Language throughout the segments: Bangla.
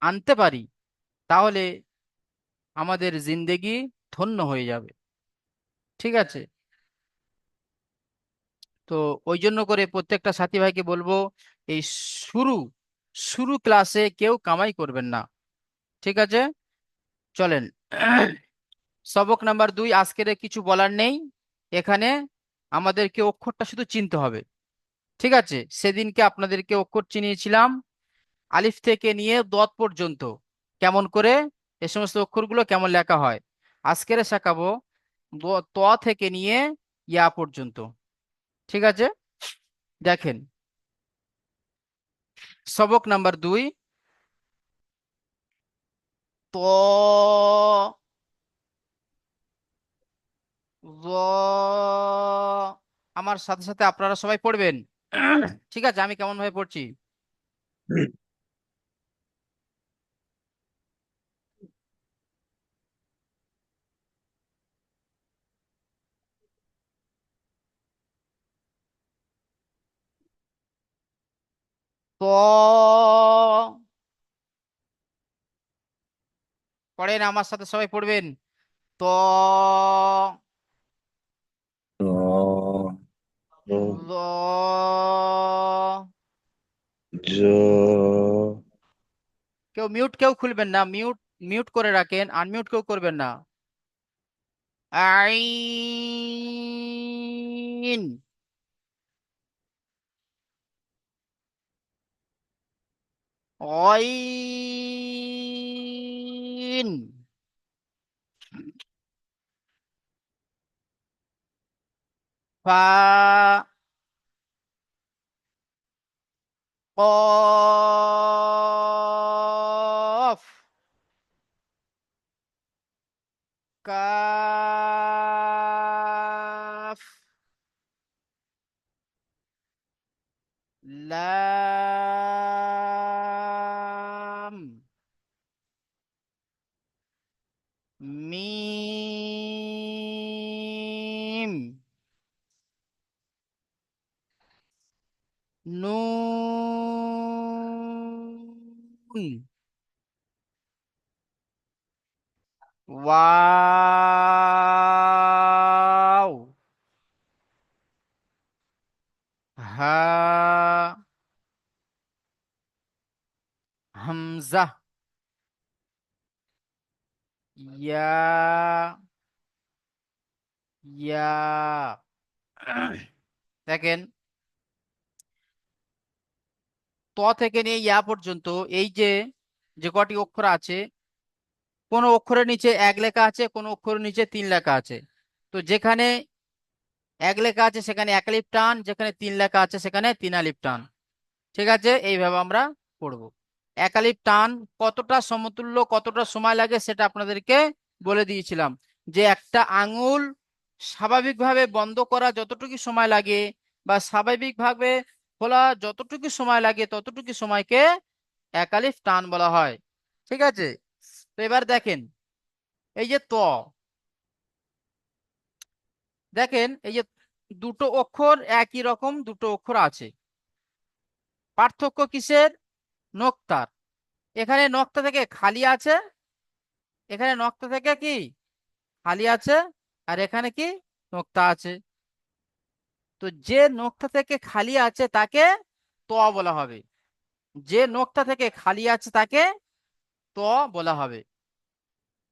আনতে পারি তাহলে আমাদের জিন্দেগি ধন্য হয়ে যাবে। ঠিক আছে? তো ওই জন্য করে প্রত্যেকটা সাথী ভাইকে বলবো, এই শুরু শুরু ক্লাসে কেউ কামাই করবেন না। ঠিক আছে? চলেন। সবক নাম্বার 2, আজকের কিছু বলার নেই এখানে। আমাদেরকে অক্ষরটা শুধু চিনতে হবে। ঠিক আছে? সেদিনকে আপনাদেরকে অক্ষর চিনিয়েছিলাম আলিফ থেকে নিয়ে দত পর্যন্ত, কেমন করে এই সমস্ত অক্ষরগুলো কেমন লেখা হয়। আজকের শেখাবো ত থেকে নিয়ে ইয়া পর্যন্ত। ঠিক আছে? দেখেন, সবক নাম্বার 2, ত, জ। আমার সাথে সাথে আপনারা সবাই পড়বেন। ঠিক আছে? আমি কেমন ভাবে পড়ছি। ত, পড়েন, আমার সাথে সবাই পড়বেন। ত, র ল, জ কেউ মিউট কেউ খুলবেন না, মিউট মিউট করে রাখেন, আনমিউট কেউ করবেন না। আইন, অইন, ফা, কফ, কাফ, লাম, মিম, নুন, ওয়াও, হা, হামজা, ইয়া, ইয়া। দেখেন, ত থেকে নিয়ে ইয়া পর্যন্ত এই যে যে কটি অক্ষর আছে, কোন অক্ষরের নিচে এক লেখা আছে, কোন অক্ষরের নিচে তিন লেখা আছে। তো যেখানে এক লেখা আছে সেখানে এক আলিফ টান, যেখানে তিন লেখা আছে সেখানে তিন আলিফ টান। ঠিক আছে? এইভাবে আমরা পড়বো। এক আলিফ টান কতটা সমতুল্য, কতটা সময় লাগে সেটা আপনাদেরকে বলে দিয়েছিলাম, যে একটা আঙুল স্বাভাবিকভাবে বন্ধ করা যতটুকু সময় লাগে বা স্বাভাবিকভাবে খোলা যতটুকু সময় লাগে ততটুকু সময়কে এক আলিফ টান বলা হয়। ঠিক আছে? তো এবার দেখেন, এই যে ত, দেখেন এই যে দুটো অক্ষর একই রকম দুটো অক্ষর আছে, পার্থক্য কিসের? নোক্তার। এখানে নক্তা থেকে খালি আছে, এখানে নক্তা থেকে কি খালি আছে, আর এখানে কি নোক্তা আছে। তো যে নোক্তা থেকে খালি আছে তাকে ত বলা হবে, যে নোক্তা থেকে খালি আছে তাকে ত বলা হবে।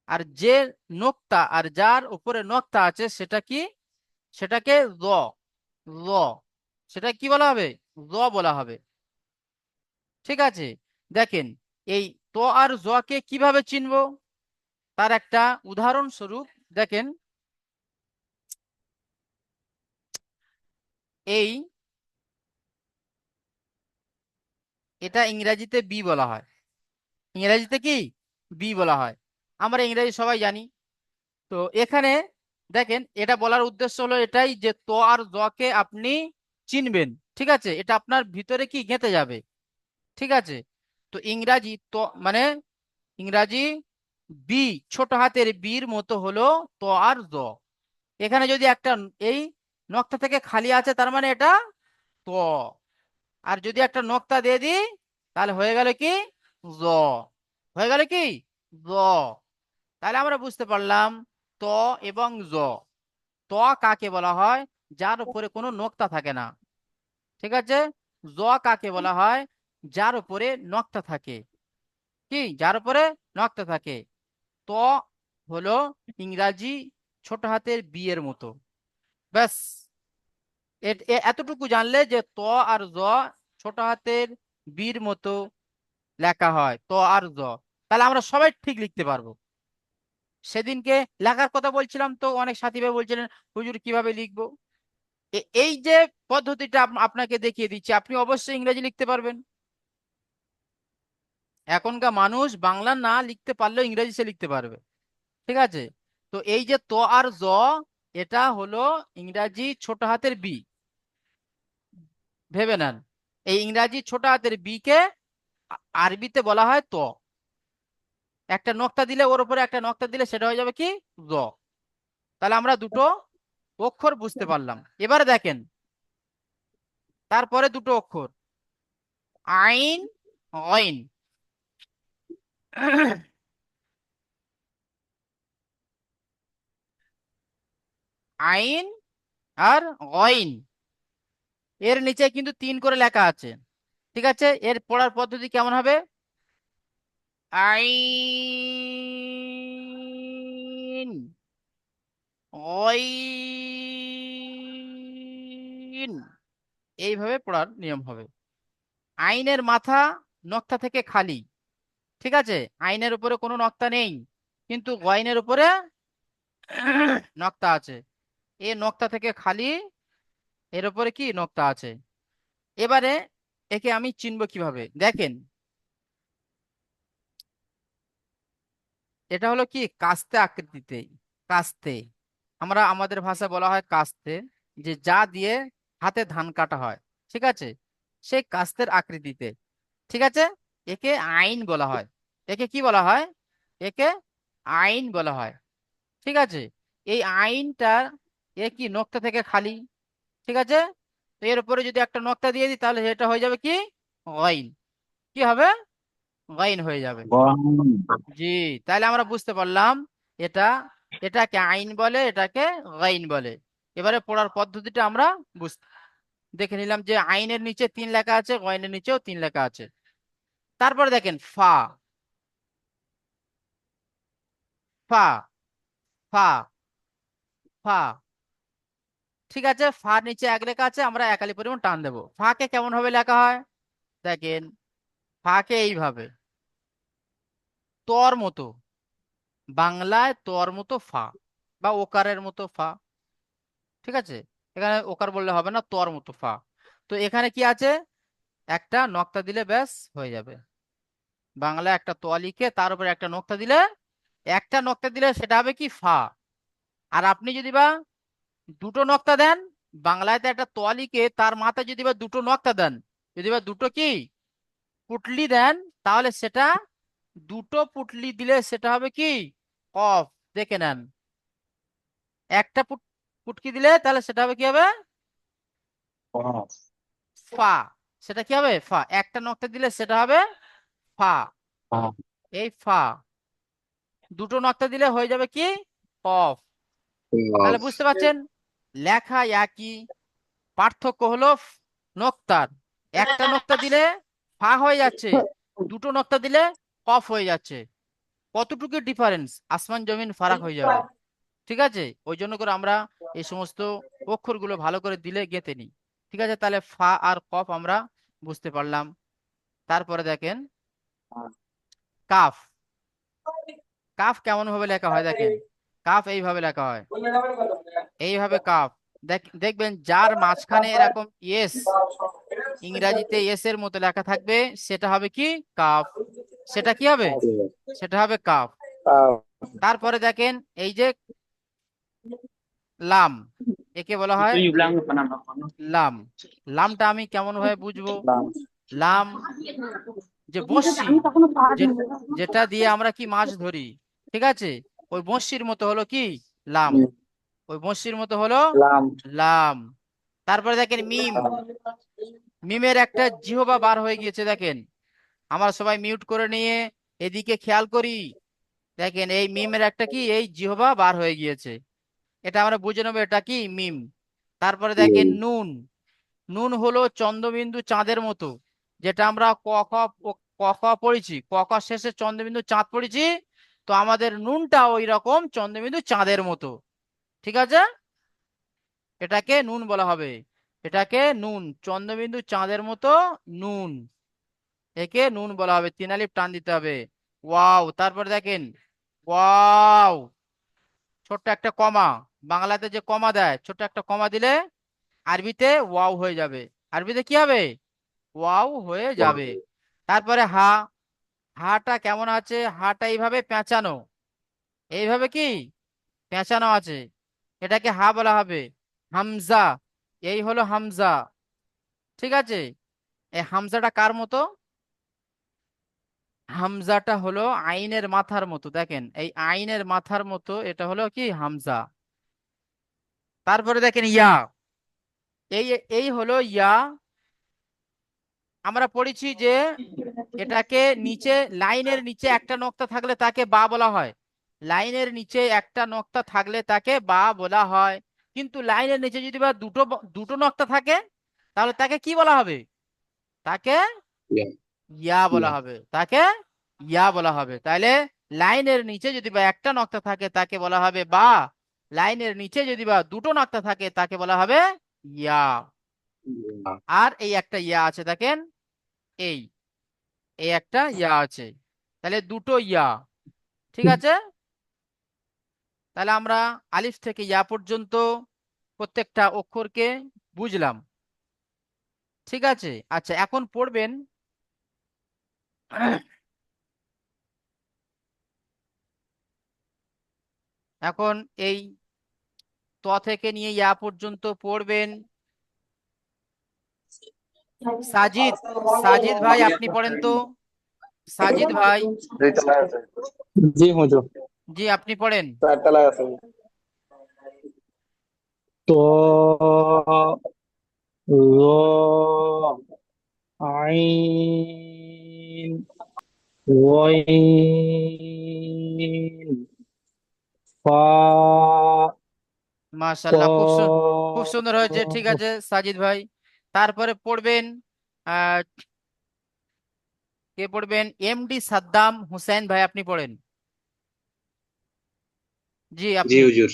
আর যে নোক্তা আর যার উপরে নোক্তা আছে সেটা কি? সেটাকে র, র, সেটা কি বলা হবে? র বলা হবে। ঠিক আছে? দেখেন, এই ত আর কে কিভাবে চিনবো তার একটা উদাহরণ স্বরূপ দেখেন। এই, এটা ইংরেজিতে বি বলা হয়। ইংরেজিতে কি বি বলা হয়, আমরা ইংরেজি সবাই জানি। তো এখানে দেখেন, এটা বলার উদ্দেশ্য হলো এটাই যে ত আর কে আপনি চিনবেন। ঠিক আছে? এটা আপনার ভিতরে কি গেঁথে যাবে। ঠিক আছে? তো ইংরাজি তো মানে ইংরাজি বি, ছোট হাতের বির মতো হলো ত আর এখানে যদি একটা এই নকটা থেকে খালি আছে তার মানে এটা ত, আর যদি একটা নক্তা দিয়ে দিই তাহলে হয়ে গেল কি জ, হয়ে গেল কি জ। তাহলে আমরা বুঝতে পারলাম ত এবং জ। ত কাকে বলা হয়? যার উপরে কোনো নোক্তা থাকে না। ঠিক আছে। জ কাকে বলা হয়? যার উপরে নক্তা থাকে। কি? যার উপরে নক্তা থাকে। ত হলো ইংরাজি ছোট হাতের বি এর মতো। ব্যাস, এতটুকু জানলে যে ত আর জ ছোট হাতের বির মতো লেখা হয়, ত আর জ। তাহলে আমরা সবাই ঠিক লিখতে পারবো। সেদিনকে লেখার কথা বলছিলাম তো অনেক সাথী ভাই বলছিলেন হুজুর কিভাবে লিখবো। এই যে পদ্ধতিটা আপনাকে দেখিয়ে দিচ্ছি, আপনি অবশ্যই ইংরেজি লিখতে পারবেন। এখনকার মানুষ বাংলা না লিখতে পারলেও ইংরেজি সে লিখতে পারবে। ঠিক আছে। তো এই যে ত আর জ, এটা হলো ইংরাজি ছোট হাতের বি। ভেবে নেন, এই ইংরাজি ছোট হাতের বি কে আরবিতে বলা হয় ত। একটা নক্তা দিলে, ওর উপরে একটা নক্তা দিলে সেটা হয়ে যাবে কি জ। তাহলে আমরা দুটো অক্ষর বুঝতে পারলাম। এবারে দেখেন তারপরে দুটো অক্ষর, আইন, অইন। আইন আর অইন, এর নিচে কিন্তু তিন করে লেখা আছে। ঠিক আছে, এর পড়ার পদ্ধতি কেমন হবে? আইন, অইন, এইভাবে পড়ার নিয়ম হবে। আইনের মাথা নক্তা থেকে খালি। ঠিক আছে, আইনের উপরে কোনো নক্তা নেই, কিন্তু গয়নের উপরে নক্তা আছে। এ নক্তা থেকে খালি, এর উপরে কি নক্তা আছে। এবারে একে আমি চিনব কিভাবে দেখেন। এটা হলো কি কাস্তে আকৃতিতে। কাস্তে, আমরা আমাদের ভাষায় বলা হয় কাস্তে, যে যা দিয়ে হাতে ধান কাটা হয়। ঠিক আছে, সেই কাস্তের আকৃতিতে। ঠিক আছে, একে আইন বলা হয়। একে কি বলা হয়? একে আইন বলা হয়। ঠিক আছে, এই আইনটা এ কি নক্তা থেকে খালি। ঠিক আছে, তো এর উপরে যদি একটা নক্তা দিয়ে দিই তাহলে এটা হয়ে যাবে কি গাইন। কি হবে? গাইন হয়ে যাবে। জি, তাহলে আমরা বুঝতে পারলাম এটা, এটাকে আইন বলে, এটাকে গাইন বলে। এবারে পড়ার পদ্ধতিটা আমরা বুঝ দেখে নিলাম যে আইনের নিচে তিন লেখা আছে, গয়নের নিচেও তিন লেখা আছে। তারপরে দেখেন ফা, ফা, ফা, ফা। ঠিক আছে, ফা নিচে এক লেখা আছে, আমরা একালি পরিমাণ টান দেবো। ফাকে কেমন ভাবে লেখা হয় দেখেন, ফাকে এইভাবে তর মতো, বাংলায় তর মতো ফা, বা ওকারের মতো ফা। ঠিক আছে, এখানে ওকার বললে হবে না, তর মতো ফা। তো এখানে কি আছে, একটা নক্তা দিলে ব্যাস হয়ে যাবে। বাংলায় একটা ত লিখে তার উপরে একটা নক্তা দিলে, একটা নক্তা দিলে সেটা হবে কি ফা। আর আপনি যদি বা দুটো নক্তা দেন, বাংলাতে একটা ত লিখে তার মাথায় যদি বা দুটো নক্তা দেন, যদি বা দুটো কি পুটলি দেন, তাহলে সেটা, দুটো পুটলি দিলে সেটা হবে কি কফ। দেখে নেন, একটা পুটকি দিলে তাহলে সেটা হবে কি হবে ফা। সেটা কি হবে ফা। একটা নক্তা দিলে সেটা হবে ফা। এই ফা, দুটো নক্তা দিলে হয়ে যাবে কি কফ। তাহলে বুঝতে পারছেন, লেখা একই, পার্থক্য হলো নক্তার। একটা নক্তা দিলে ফা হয়ে যাচ্ছে, দুটো নক্তা দিলে কফ হয়ে যাচ্ছে। কতটুকু ডিফারেন্স, আসমান জমিন ফারাক হয়ে যাবে। ঠিক আছে, ওই জন্য করে আমরা এই সমস্ত অক্ষরগুলো ভালো করে দিলে গেঁথে নিই। ঠিক আছে, তাহলে ফা আর কফ আমরা বুঝতে পারলাম। তারপরে দেখেন কাফ। কাফ কেমন ভাবে লেখা হয় দেখেন, কাফ এইভাবে লেখা হয়, এইভাবে কাফ। দেখবেন যার মাঝখানে এরকম ইয়েস, ইংরাজিতে এস এর মতো লেখা থাকবে, সেটা হবে কি কাফ। সেটা কি হবে? সেটা হবে কাফ। তারপরে দেখেন এই যে লাম, একে বলা হয় লাম। লামটা আমি কেমন ভাবে বুঝবো? লাম যে বড়শি, যে- যেটা দিয়ে আমরা কি মাছ ধরি। ঠিক আছে, ওই বড়শির মতো হলো কি লাম, ওই বড়শির মতো হলো লাম। তারপরে দেখেন মিম, মিমের একটা জিহবা বার হয়ে গিয়েছে দেখেন, আমরা সবাই মিউট করে নিয়ে এদিকে খেয়াল করি। দেখেন এই মিমের একটা কি, এই জিহবা বার হয়ে গিয়েছে। এটা আমরা বুঝে নেবো এটা কি, মিম। তারপরে দেখেন নুন। নুন। নুন হলো চন্দ্রবিন্দু চাঁদের মতো, যেটা আমরা ক খ ক খ পড়েছি, ক খ শেষে চন্দ্রবিন্দু চাঁদ পড়েছি। তো আমাদের নুনটা ওই রকম চন্দ্রবিন্দু চাঁদের মতো। ঠিক আছে, এটাকে নুন বলা হবে। এটাকে নুন, চন্দ্রবিন্দু চাঁদের মতো নুন, একে নুন বলা হবে। তিন আলিফ টান দিতে হবে। ওয়াও, তারপর দেখেন ওয়াও, ছোট্ট একটা কমা। বাংলাতে যে কমা দেয়, ছোট্ট একটা কমা দিলে আরবিতে ওয়াও হয়ে যাবে। আরবিতে কি হবে, ওয়াও হয়ে যাবে। তারপরে হা। হাটা কেমন আছে, হাটা এইভাবে পেঁচানো, এইভাবে কি পেঁচানো আছে, এটাকে হা বলা হবে। হামজা, এই হলো হামজা। ঠিক আছে, এই হামজাটা কার মতো, হামজাটা হলো আইনের মাথার মতো। দেখেন এই আইনের মাথার মতো, এটা হলো কি হামজা। তারপরে দেখেন ইয়া। এই এই হলো ইয়া। আমরা পড়েছি যে এটাকে নিচে, লাইনের নিচে একটা নোক্তা থাকলে তাকে বা বলা হয়। লাইনের নিচে একটা নোক্তা থাকলে তাকে বা বলা হয়। কিন্তু লাইনের নিচে যদি বা দুটো দুটো নোক্তা থাকে, তাহলে তাকে কি বলা হবে, তাকে ইয়া। ইয়া বলা ইয়া। হবে, তাকে ইয়া বলা হবে। তাইলে লাইনের নিচে যদি বা একটা নক্তা থাকে তাকে বলা হবে বা, লাইনের নিচে যদি বা দুটো নক্তা থাকে তাকে বলা হবে ইয়া। ইয়া। আর এই একটা ইয়া আছে দেখেন, এই এই একটা ইয়া আছে, তাহলে দুটো ইয়া। ঠিক আছে, তাহলে আমরা আলিফ থেকে ইয়া পর্যন্ত প্রত্যেকটা অক্ষরকে বুঝলাম। ঠিক আছে, আচ্ছা এখন পড়বেন এখন এই ত থেকে নিয়ে ইয়া পর্যন্ত পড়বেন। সাজিদ, সাজিদ ভাই আপনি পড়েন তো। সাজিদ ভাই, দুই তলায় আছে। জি হুজুর। জি আপনি পড়েন। চার তলায় আছে। তো র আইন ওয়াইন ফা মাশাল্লাহ, খুব কফ সুন্দর হয়েছে। ঠিক আছে সাজিদ ভাই, তারপরে পড়বেন আহ কে পড়বেন, এমডি সাদ্দাম হুসাইন ভাই আপনি পড়েন। জি জি আপনি। হুজুর।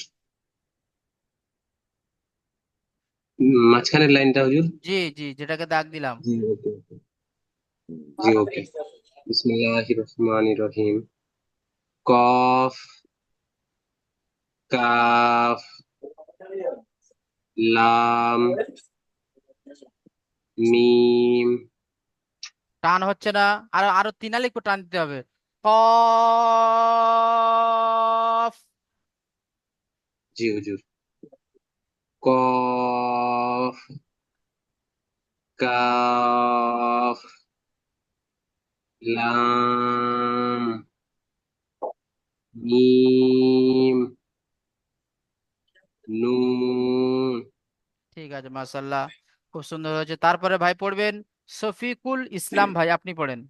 মাঝখানের লাইনটা হুজুর। জি জি, যেটাকে দাগ দিলাম। জি ওকে ওকে। জি ওকে। বিসমিল্লাহির রহমানির রহিম। কফ, কাফ, লাম, মিম। টান হচ্ছে না, আরো আরো তিন আলিফ করে টান দিতে হবে। কফ। জি হুজুর। কফ, কাফ, লাম, মিম, নুন। ঠিক আছে মাশাল্লাহ, খুব সুন্দর হয়েছে। তারপরে ভাই পড়বেন শফিকুল ইসলাম ভাই আপনি পড়েন।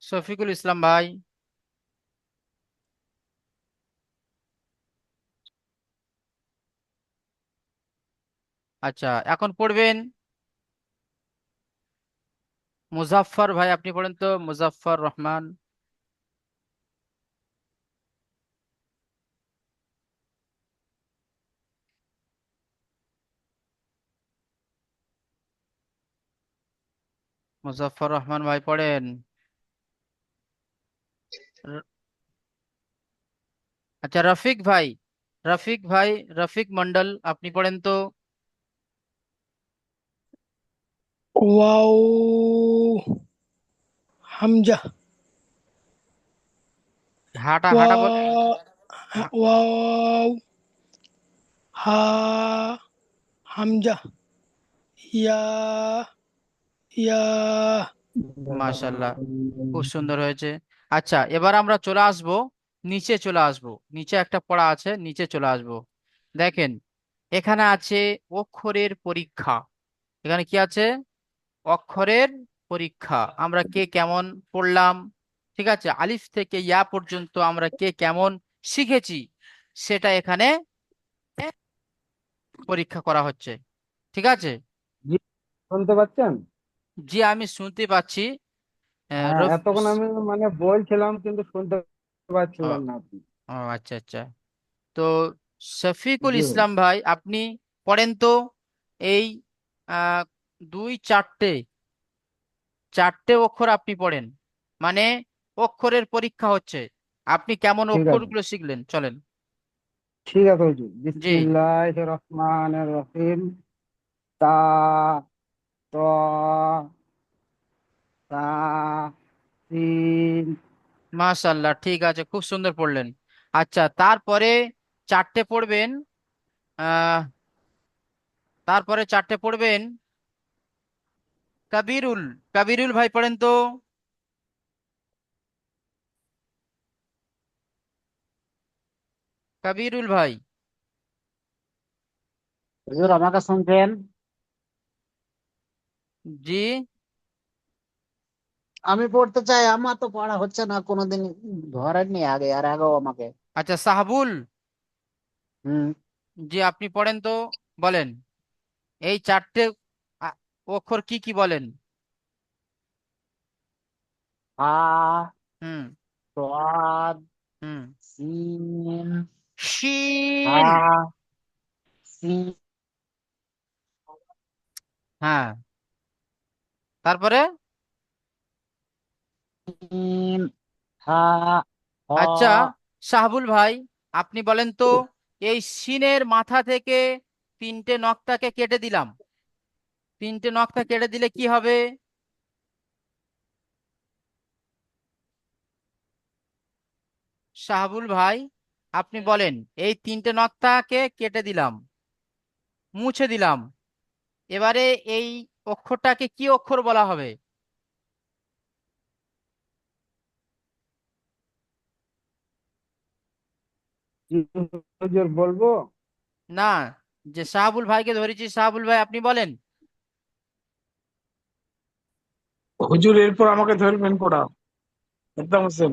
শফিকুল ইসলাম ভাই। আচ্ছা এখন পড়বেন মুজাফফর ভাই আপনি পড়েন তো, মুজাফফর রহমান। মুজাফফর রহমান ভাই পড়েন। র- আচ্ছা রফিক ভাই, রফিক ভাই, রফিক মন্ডল আপনি পড়েন তো। ওয়াও হামজা হাটা হাটা ওয়া হা- ওয়াও হা হামজা ইয়া ইয়া মাশাল্লাহ, খুব সুন্দর হয়েছে। আচ্ছা, এবার আমরা চলে আসব, নিচে চলে আসব, নিচে একটা পড়া আছে, নিচে চলে আসব। দেখেন, এখানে আছে অক্ষরের পরীক্ষা। এখানে কি আছে? অক্ষরের পরীক্ষা। আমরা কে কেমন পড়লাম, ঠিক আছে, আলিফ থেকে ইয়া পর্যন্ত আমরা কে কেমন শিখেছি, সেটা এখানে পরীক্ষা করা হচ্ছে। ঠিক আছে? জি, শুনতে পাচ্ছেন? জি, আমি শুনতে পাচ্ছি। হ্যাঁ, এতক্ষণ আমি মানে বলছিলাম কিন্তু শুনতে ও, পাচ্ছিলেন না আপনি। ও, আচ্ছা আচ্ছা। তো শফিকুল জি ইসলাম ভাই, আপনি পড়েন তো এই আহ, দুই চারটে চারটে অক্ষর আপনি পড়েন, মানে অক্ষরের পরীক্ষা হচ্ছে। আপনি কেমন ঠিক আছে, অক্ষরগুলো শিখলেন, চলেন। ঠিক আছে হুজুর। জি। বিসমিল্লাহির রহমানির রহিম। তা, ত, তা, সিন। মাশাল্লাহ, ঠিক আছে, খুব সুন্দর পড়লেন। আচ্ছা, তারপরে চারটে পড়বেন। আহ তারপরে চারটে পড়বেন কবিরুল। কবিরুল ভাই পড়েন তো। কবিরুল ভাই। হুজুর আমাকে শুনছেন? জি। আমি পড়তে চাই, আমার তো পড়া হচ্ছে না কোনোদিন, ধরেননি আগে, আর আগেও আমাকে। আচ্ছা, সাহাবুল। হুম। জি, আপনি পড়েন তো, বলেন এই চারটে আ, অক্ষর কি কি বলেন। হা, হুম। সাদ, হুম। সিন, শিন। হা, সিন, হ্যাঁ, তারপরে? হা, হ। আচ্ছা, শাহবুল ভাই, আপনি বলেন তো এই সিনের মাথা থেকে তিনটে নখটাকে কেটে দিলাম, তিনটে নখটা কেটে দিলে কি হবে? শাহবুল ভাই, আপনি বলেন, এই তিনটে নখটাকে কেটে দিলাম, মুছে দিলাম, এবারে এই অক্ষরটাকে কি অক্ষর বলা হবে? জি হুজুর, বলবো? না, যে শাহাবুল ভাইকে ধরেছি, শাহাবুল ভাই আপনি বলেন। হুজুর এরপর আমাকে ধরবেন পড়া, একদম হোসেন।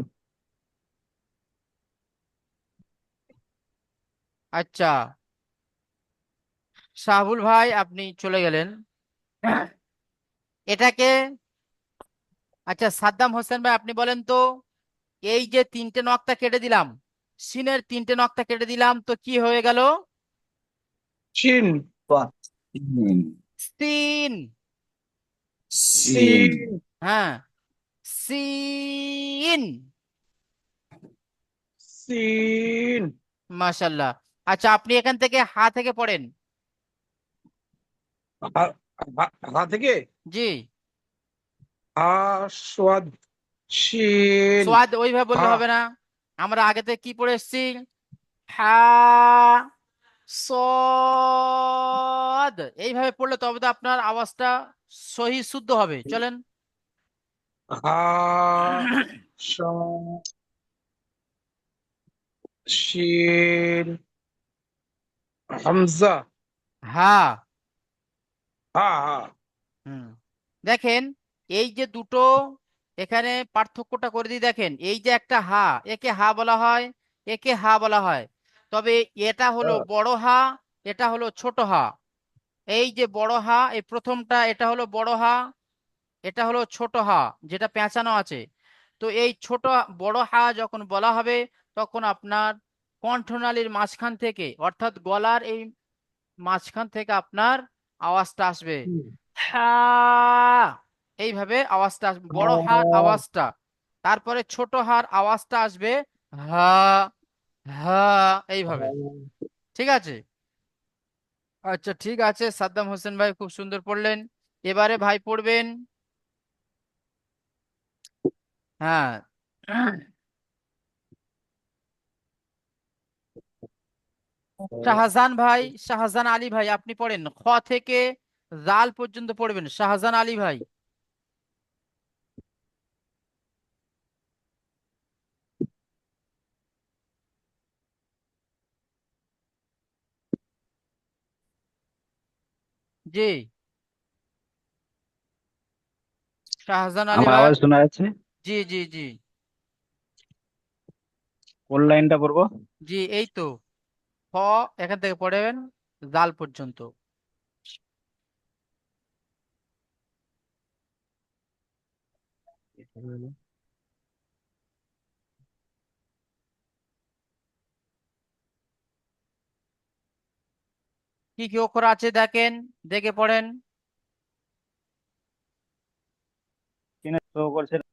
আচ্ছা, শাহাবুল ভাই আপনি চলে গেলেন এটাকে। আচ্ছা, সাদ্দাম হোসেন ভাই আপনি বলেন তো এই যে তিনটে নখটা কেটে দিলাম, সিনের তিনটে নখটা কেটে দিলাম, তো কি হয়ে গেল? চীন। সিন, তিন। সিন, চীন। হ্যাঁ, সিন। চীন। মাশাল্লাহ। আচ্ছা, আপনি এখান থেকে হা থেকে পড়েন। হা, হা থেকে জি। আস্বাদ, শিন, সোয়াদ ওইভাবে হা। বললে হবে না, আমরা আগে থেকে কি পড়ে এসেছি? হা, সদ, এইভাবে পড়লে তবে তো আপনার আওয়াজটা সহি শুদ্ধ হবে, চলেন। হা, শ, শিন, হামজা, হ্যাঁ। হা, হা। হুম। দেখেন, এই যে দুটো এখানে পার্থক্যটা করে দিই, দেখেন এই যে একটা হা, একে হা বলা হয়, একে হা বলা হয়, তবে এটা হলো বড় হা, এটা হলো ছোট হা। এই যে বড় হা, এই প্রথমটা, এটা হলো বড় হা, এটা হলো ছোট হা, যেটা পেঁচানো আছে। তো এই বড় হা যখন বলা হবে, তখন আপনার কণ্ঠনালীর মাঝখান থেকে, অর্থাৎ গলার এই মাঝখান থেকে আপনার আওয়াজটা আসবে, হ্যাঁ, এইভাবে আওয়াজটা আসবে, বড় হার আওয়াজটা। তারপরে ছোট হার আওয়াজটা আসবে, হা, হা, এইভাবে। ঠিক আছে? আচ্ছা, ঠিক আছে, সাদ্দাম হোসেন ভাই খুব সুন্দর পড়লেন। এবারে ভাই পড়বেন, হ্যাঁ, শাহজাহান ভাই, শাহজাহান আলী ভাই আপনি পড়েন, খ থেকে জাল পর্যন্ত পড়বেন, শাহজাহান আলী ভাই। জি শাহজাহান আলী আমার ভাই। আওয়াজ শোনা যাচ্ছে? জি জি জি কোন লাইনটা পড়বো? জি এই তো খ, এখান থেকে পড়বেন জাল পর্যন্ত। কি কি অক্ষর আছে দেখেন, দেখে পড়েন। কিনে শো করছে না?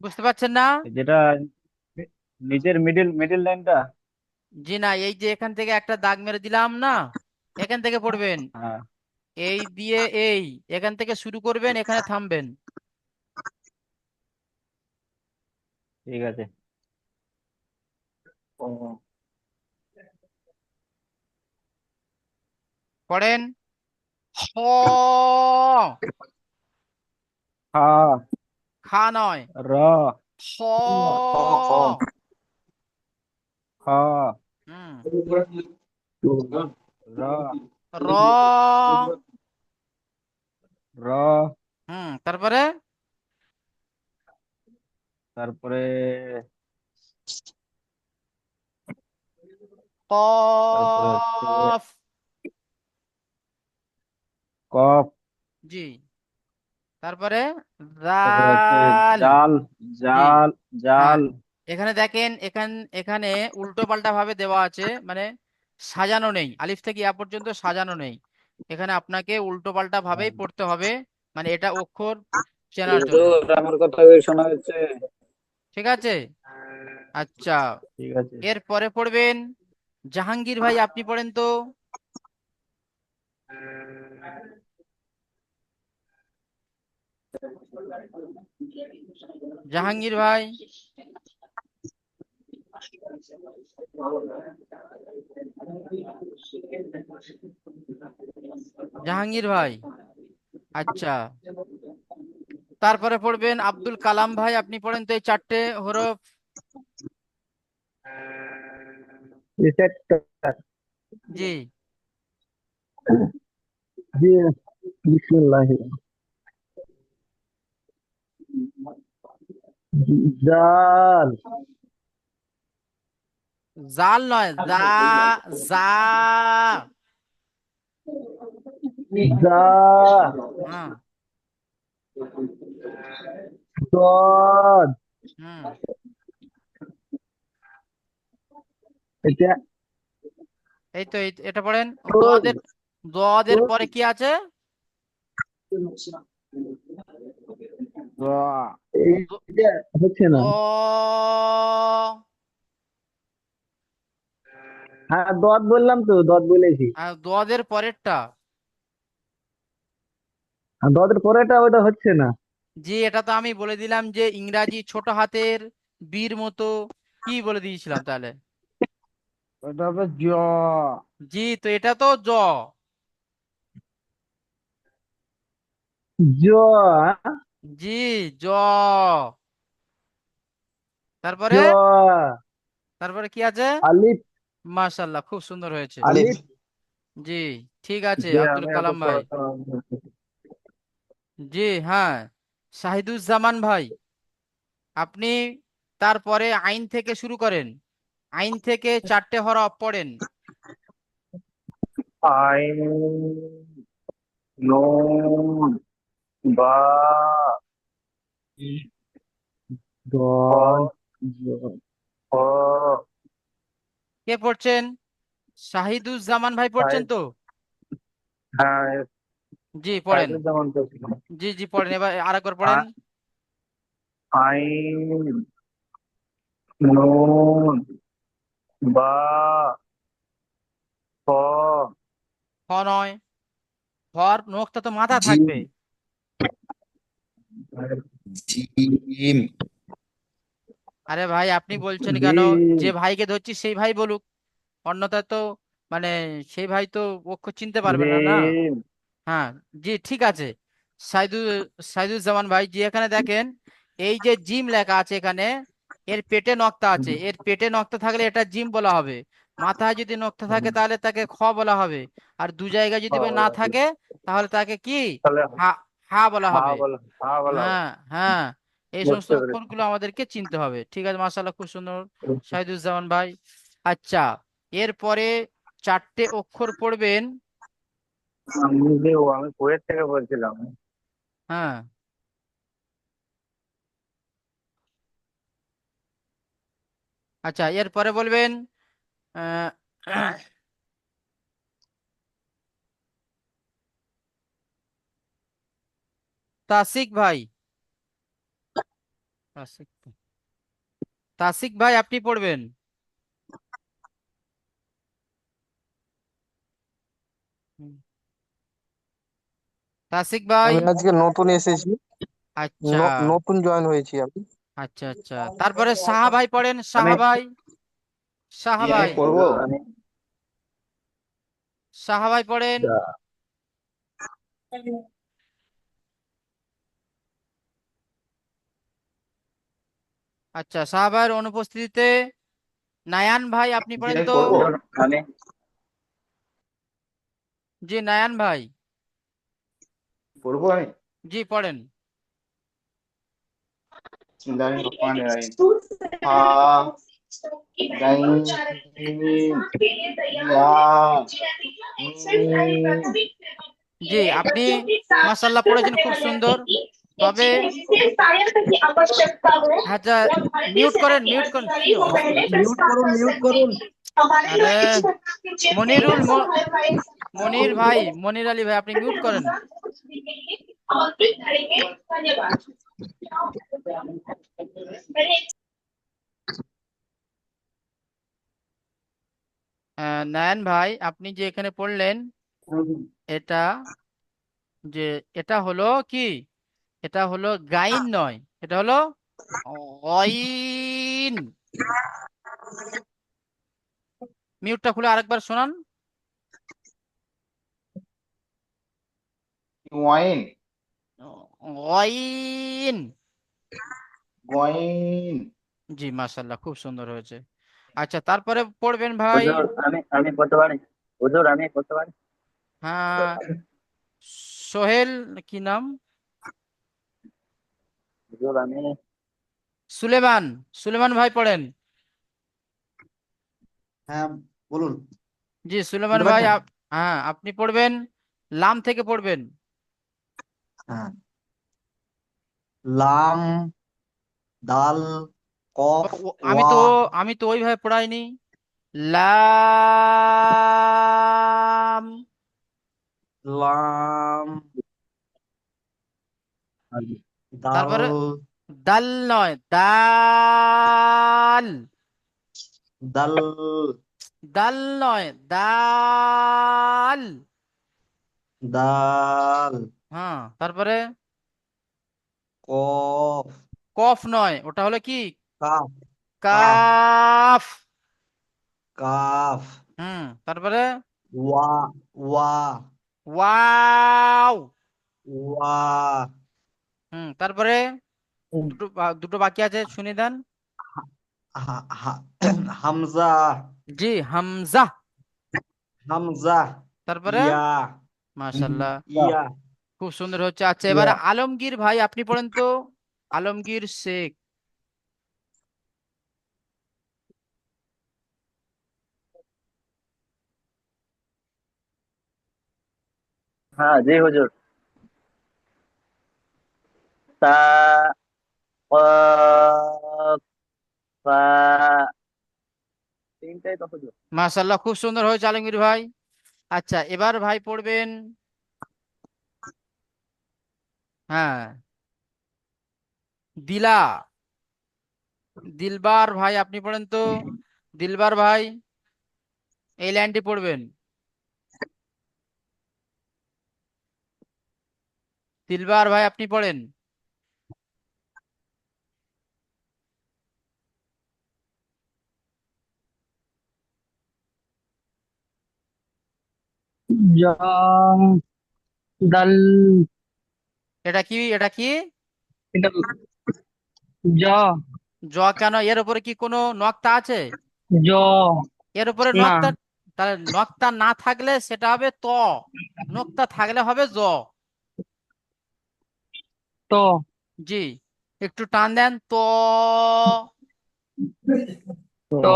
বুঝতে পারছেন না? যেটা নিচের মিডিল মিডিল লাইনটা। জি না, এই যে এখান থেকে একটা দাগ মেরে দিলাম না, এখান থেকে পড়বেন। হ্যাঁ, এই দিয়ে এই, এখান থেকে শুরু করবেন, এখানে থামবেন। ঠিক আছে। ও, পড়েন। খ, খা, খা নয়, র, খ। খ খ খ, হুম। র, র। র, তারপরে তারপরে তারপরে হচ্ছে কফ। কফ, জি। তারপরে তারপরে হচ্ছে জাল। জাল, জি জাল, হ্যাঁ, জাল। এখানে দেখেন, এখানে উল্টো পাল্টা ভাবে দেওয়া আছে, মানে সাজানো নেই, আলিফ থেকে ইয়া পর্যন্ত সাজানো নেই। এখানে আপনাকে উল্টো পাল্টা ভাবেই পড়তে হবে, মানে এটা অক্ষর চেনার জন্য। হুজুর, আমার কথা শোনা যাচ্ছে? ঠিক আছে। আচ্ছা, ঠিক আছে। এরপরে পড়বেন জাহাঙ্গীর ভাই, আপনি পড়েন তো। জাহাঙ্গীর ভাই। জাহাঙ্গীর ভাই। আচ্ছা, তারপরে পড়বেন আব্দুল কালাম ভাই, আপনি পড়েন তো এই চারটে হরফ। জি জি, বিসমিল্লাহ। জাল, জাল নয়, যা, যা। জা, হ্যাঁ। দদ। হুম। এটা এই তো এটা পড়েন। দদ। দদের, দদের পরে কি আছে? দ- এইটা হচ্ছে দ। না। হ্যাঁ, দদ বললাম তো, দদ বলেছি। আর দদের পরেরটা। আর দদের পরেটা ওটা হচ্ছে না। জি, এটা তো আমি বলে দিলাম যে ইংরাজি ছোট হাতের বীর মতো, কি বলে দিয়েছিলাম তাহলে? ওটা হবে জ। জি, তো এটা তো জ। জ, জি, জ। তারপরে, জ, তারপরে কি আছে? আলিফ, মাশাল্লাহ, খুব সুন্দর হয়েছে। আলিফ। আলিফ। জি, ঠিক আছে যে আব্দুল আমি এত কালাম ভাই। পড়াশোনা জি হ্যাঁ, শাহিদুজ্জামান ভাই, আপনি তারপরে আইন থেকে শুরু করেন। আইন থেকে চারটে হরফ পড়েন। আইন, নুন, বা, দল, জ, হ, কে পড়ছেন? শাহিদুজ্জামান ভাই পড়ছেন সাহেব। তো? হ্যাঁ, জি পড়েন। সাহেবুজ্জামান করছিল। জি জি পড়েন, এবার আরেকবার পড়েন। আইন, নুন, বা, হ, হ নয়, হর নোকটা তো মাথা জিম থাকবে। জিম আরে ভাই, আপনি বলছেন কেন? জিম, যে ভাইকে ধরছি সেই ভাই বলুক, অন্যথা তো মানে সেই ভাই তো অক্ষর চিনতে পারবে না না। রিম। হ্যাঁ। জি ঠিক আছে। সাইদু সাইদুজ্জামান ভাই, জি এখানে দেখেন, এই যে জিম লেখা আছে এখানে, এর পেটে নক্তা আছে, এর পেটে নক্তা থাকলে এটা জিম বলা হবে। মাথায় যদি নক্তা থাকে তাহলে তাকে খ বলা হবে। আর দু জায়গায় যদি না থাকে তাহলে তাকে কি তাহলে হা হা বলা হা হবে। বলা, হা বলা হবে। হ্যাঁ, হ্যাঁ, এই সমস্ত বুঝতে পেরেছি। অক্ষরগুলো আমাদেরকে চিনতে হবে। ঠিক আছে, মাশাআল্লাহ, খুব সুন্দর শাহিদুজ্জামান ভাই। আচ্ছা, এরপরে 4টে অক্ষর পড়বেন। আমি কুয়েত থেকে বলছিলাম। হ্যাঁ, আচ্ছা, এরপরে বলবেন আহ, তাসিক ভাই। তাসিক তাসিক ভাই আপনি পড়বেন। হুম। তাসিক ভাই। আমি আজকে নতুন এসেছি, আচ্ছা, নতুন জয়েন হয়েছি আমি। আচ্ছা, আচ্ছা, তারপরে সাহা ভাই পড়েন, সাহা ভাই। সাহা জি, আমি ভাই। পড়বো। সাহা ভাই পড়েন। আচ্ছা, সাহা ভাইয়ের অনুপস্থিতিতে নায়ান ভাই আপনি জি, পড়েন আমি তো। পড়বো। আমি জি, নায়ান ভাই। পড়বো আমি। জি, পড়েন। বিসমিল্লাহির রহমানির রহিম। হা গাইন মিম ইয়া মিম। জি, আপনি মাশাআল্লাহ পড়েছেন, খুব সুন্দর। তবে আচ্ছা, মিউট করেন, মিউট করেন, কি অবস্থা। মিউট করুন, মিউট করুন। আরে মনিরুল মনির ভাই, মনির আলী ভাই, আপনি মিউট করেন। নায়ান ভাই, আপনি যে এখানে পড়লেন, এটা যে এটা হলো কি, এটা হলো গাইন নয়, এটা হলো অইন। মিউটটা খুলে আরেকবার শোনান। ওয়াইন অইন। গয়িন। জি, মাশাআল্লাহ, খুব সুন্দর হয়েছে। আচ্ছা, তারপরে পড়বেন ভাই। হুজুর, আমি করতে পারি। হুজুর, আমি করতে পারি। হ্যাঁ, সোহেল, কি নাম, হুজুর, আমি সুলেমান। সুলেমান ভাই পড়েন। হ্যাঁ, বলুন। জি, সুলেমান শুনতে ভাই, পাচ্ছেন? হ্যাঁ, আপনি পড়বেন, লাম থেকে পড়বেন। হ্যাঁ, লাম, দাল, কফ, আমি ওয়া, তো ওইভাবে পড়াইনি। লাম। লাম, দাল, তারপরে দাল নয়, দাল। দাল, দাল নয়, দাল। দাল, হ্যাঁ, তারপরে কফ, কফ নয়, ওটা হলো কি, কাফ, কাফ, কাফ। কাফ, তারপরে ওয়া, ওয়া, ওয়াও। ওয়া, তারপরে দুটো দুটো বাকি আছে, শুনে দেন। হা- হা- হামজা, জি, হামজা। হামজা, তারপরে ইয়া, মাশাল্লাহ, ইয়া, খুব সুন্দর হচ্ছে। আচ্ছা, এবারে ইয়া। আলমগীর ভাই আপনি পড়েন তো। আলমগীর শেখ। হ্যাঁ, জি হুজুর। তা কফ, ফা, তিনটাই তো হুজুর। মাশাল্লাহ, খুব সুন্দর হয়েছে আলমগীর ভাই। আচ্ছা, এবার ভাই পড়বেন, হ্যাঁ, দিলা। দিলবার ভাই আপনি পড়েন তো। দিলবার ভাই, এই লাইনটি পড়বেন। দিলবার ভাই আপনি পড়েন। জাম, দাল, এটা কি, এটা কি? এটা জ, জ কেন, এর উপরে কি কোনো নক্তা আছে? জ এর উপরে না, নক্তা, তাহলে নক্তা না থাকলে সেটা হবে ত, নক্তা থাকলে হবে জ। ত জি, একটু টান দেন তো। ত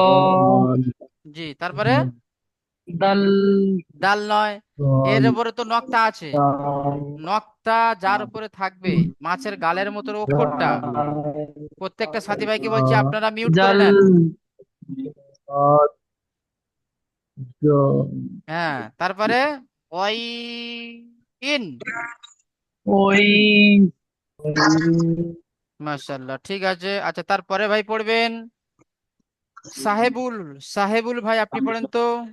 জি, তারপরে দাল ডাল নয়, এর উপরে তো নক্তা আছে। নক্তা যার উপরে থাকবে, মাছের গালের মতো অক্ষরটা, প্রত্যেকটা সাথী ভাইকে বলছি আপনারা মিউট করে জাল নেন। জ হ্যাঁ, তারপরে ওই ইন। ওই মাশাআল্লাহ, ঠিক আছে। আচ্ছা, তারপরে ভাই পড়বেন সাহেবুল। সাহেবুল ভাই আপনি পড়েন তো।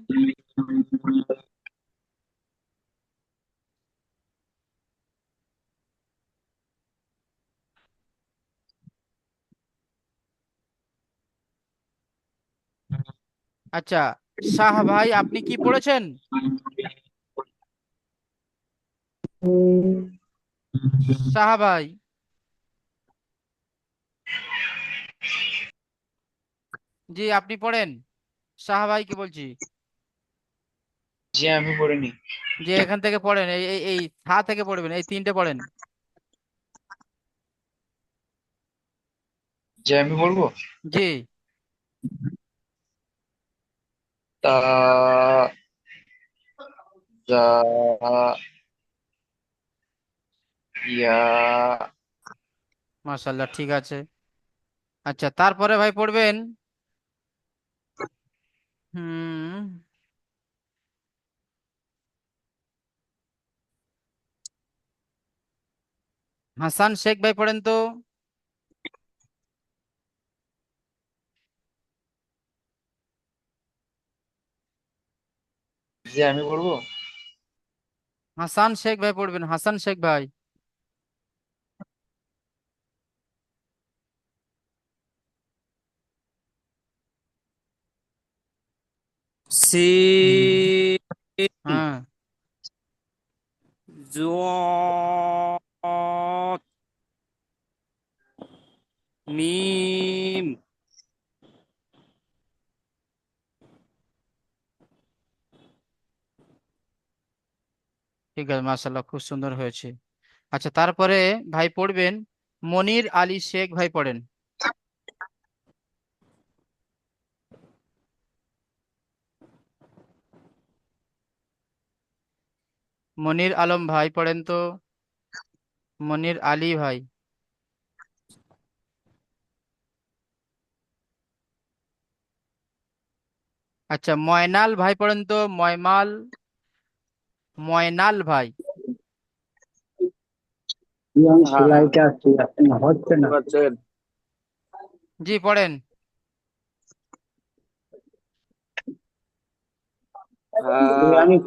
আচ্ছা, শাহ ভাই আপনি কি পড়েছেন? শাহ ভাই, জি আপনি পড়েন। শাহ ভাই কি বলছি, জি আমি পড়িনি। যে এখান থেকে পড়েন, এই এই এই থা থেকে পড়বেন, এই তিনটে পড়েন। জি আমি বলবো। জি, তা, যা, ইয়া। মাশাআল্লাহ, ঠিক আছে। আচ্ছা, তারপরে ভাই পড়বেন হুম হাসান শেখ ভাই পড়েন তো। জি আমি বলবো। হাসান শেখ ভাই পড়বেন, হাসান শেখ ভাই। সিন, হ্যাঁ, জদ, মিম। ঠিক আছে, মাশাআল্লাহ, খুব সুন্দর হয়েছে। আচ্ছা, তারপরে ভাই পড়বেন মনির আলী শেখ ভাই পড়েন। মনির আলম ভাই পড়েন তো। মনির আলী ভাই। আচ্ছা, ময়নাল ভাই পড়েন তো। ময়নাল ভাই। সেলাইটা আছে এখন হচ্ছে বুঝতে না। পারছেন? জি পড়েন। হা, আমি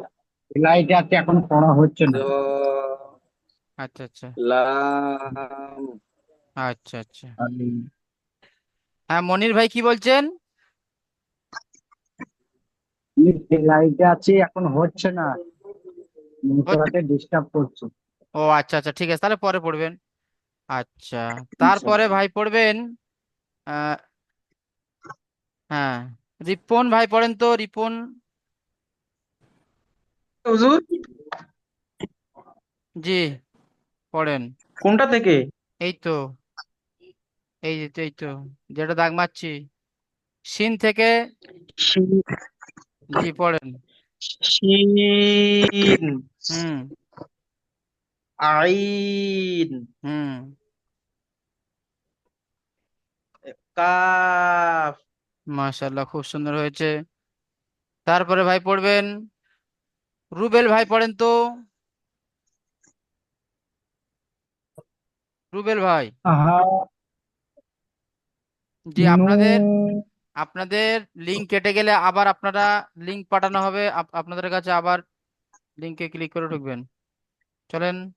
সেলাইটা আছে এখন পড়া হচ্ছে জ, না। আচ্ছা আচ্ছা লাম। আচ্ছা আচ্ছা। হ্যাঁ, মনির ভাই কি বলছেন? সেলাইটা আছে এখন হচ্ছে না, হচ্ছে- নেটওয়ার্কে ডিস্টার্ব করছে। ও আচ্ছা আচ্ছা, ঠিক আছে, তাহলে পরে পড়বেন। আচ্ছা, তারপরে ভাই পড়বেন আহ হ্যাঁ, রিপন ভাই পড়েন তো, রিপন। হুজুর, জি পড়েন। কোনটা থেকে? এই তো, এই তো, যেটা দাগ মারছি সিন থেকে। শি- জি পড়েন। শিন, হুম আইন, হুম কাফ। মাশাআল্লাহ, খুব সুন্দর হয়েছে। তারপরে ভাই পড়বেন রুবেল ভাই পড়েন তো। রুবেল ভাই, আহা জি নু আপনাদের আপনাদের লিংক কেটে গেলে আবার আপনারা লিংক পাঠানো হবে আপনাদের কাছে, আবার লিংকে ক্লিক করে ঢুকবেন। চলেন।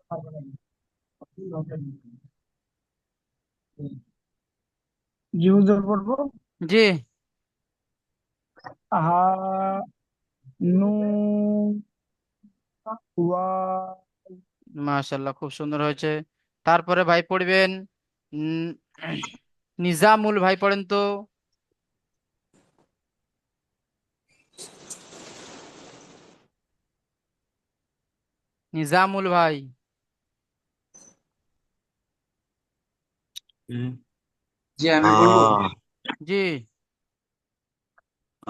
ইউজার করবো। জি, আহা নু ওয়া মাশাআল্লাহ, খুব সুন্দর হয়েছে। তারপরে ভাই পড়বেন উম, নিজামুল ভাই পড়েন তো। নিজামুল ভাই। জি আমি বলবো। জি।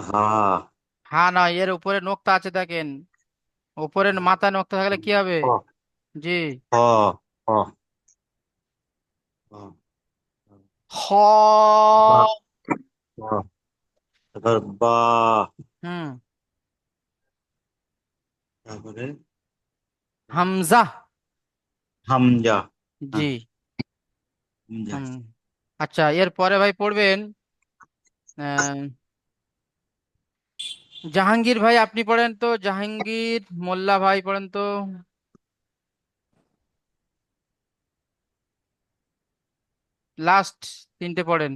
হ্যাঁ হ্যাঁ নয়, এর উপরে নোক্তা আছে দেখেন, উপরে মাথায় নোক্তা থাকলে কি হবে? জি। হ। এবার বা, হুম। তারপরে হামজা। হামজা। জি। হামজা। হুম। আচ্ছা, এর পরে ভাই পড়বেন আহ, জাহাঙ্গীর ভাই, আপনি পড়েন তো, জাহাঙ্গীর মোল্লা ভাই পড়েন তো। লাস্ট তিনটে পড়েন।